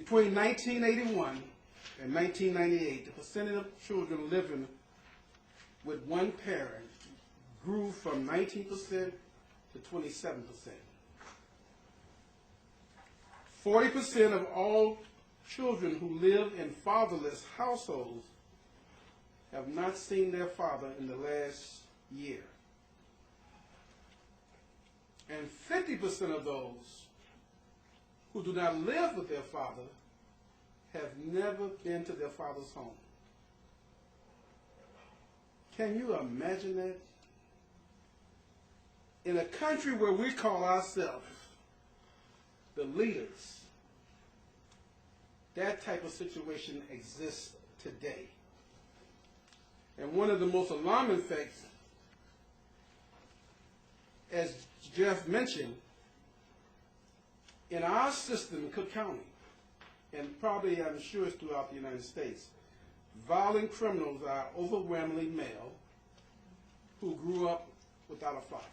Between 1981 and 1998, the percentage of children living with one parent grew from 19% to 27%. 40% of all children who live in fatherless households have not seen their father in the last year. And 50% of those who do not live with their father have never been to their father's home. Can you imagine that? In a country where we call ourselves the leaders, that type of situation exists today. And one of the most alarming facts, as Jeff mentioned, in our system in Cook County, and probably I'm sure it's throughout the United States, violent criminals are overwhelmingly male who grew up without a father.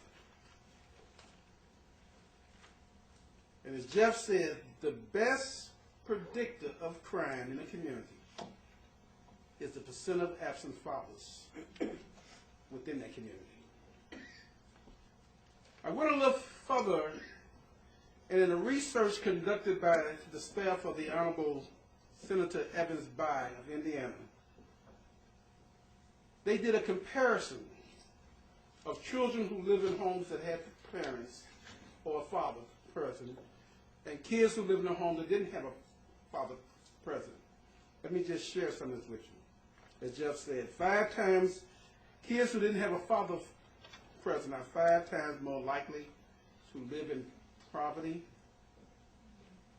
And as Jeff said, the best predictor of crime in a community is the percent of absent fathers within that community. I went a little further, and in a research conducted by the staff of the Honorable Senator Evans Bayh of Indiana, they did a comparison of children who live in homes that had parents or a father present, and kids who live in a home that didn't have a father present. Let me just share some of this with you. As Jeff said, 5 times, kids who didn't have a father present are 5 times more likely to live in poverty.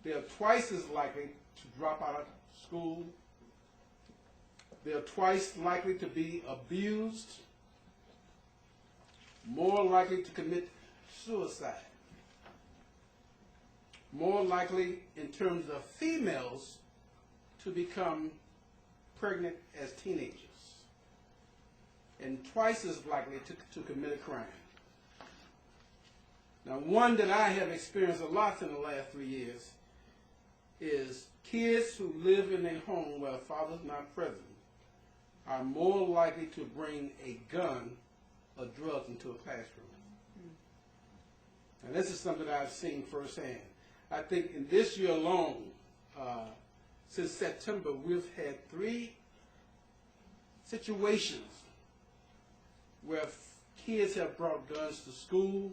They are twice as likely to drop out of school. They are twice likely to be abused, more likely to commit suicide, more likely in terms of females to become pregnant as teenagers, and twice as likely to commit a crime. Now, one that I have experienced a lot in the last 3 years is kids who live in a home where a father's not present are more likely to bring a gun or drugs into a classroom. And this is something that I've seen firsthand. I think in this year alone, since September, we've had 3 situations where kids have brought guns to school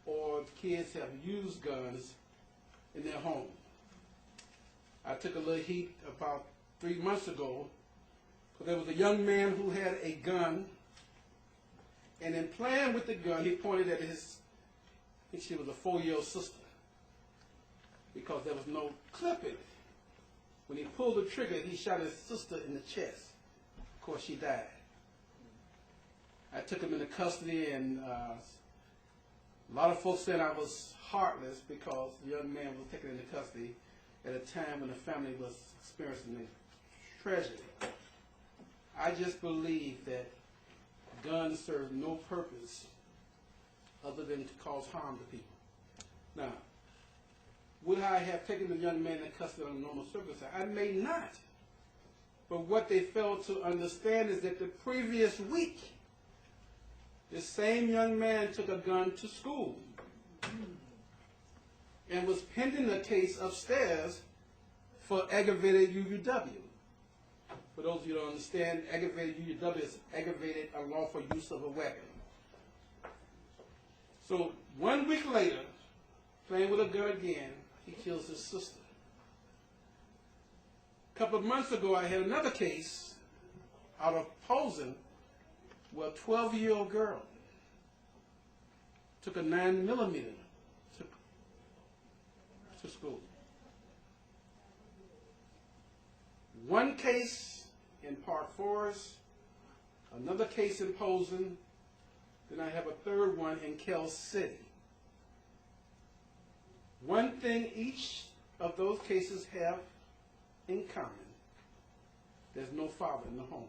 or kids have used guns in their home. I took a little heat about 3 months ago, because there was a young man who had a gun, and in playing with the gun, he pointed at his, I think she was a 4-year-old sister, because there was no clip in it. When he pulled the trigger, he shot his sister in the chest. Of course, she died. I took him into custody, and a lot of folks said I was heartless because the young man was taken into custody at a time when the family was experiencing a tragedy. I just believe that guns serve no purpose other than to cause harm to people. Now, would I have taken the young man into custody under normal circumstances? I may not. But what they failed to understand is that the previous week, this same young man took a gun to school and was pending a case upstairs for aggravated UUW. For those of you who don't understand, aggravated UUW is aggravated unlawful use of a weapon. So 1 week later, playing with a gun again, he kills his sister. A couple of months ago, I had another case out of Posen where a 12-year-old girl took a 9mm to school. One case in Park Forest, another case in Posen, then I have a third one in Kell City. One thing each of those cases have in common: there's no father in the home.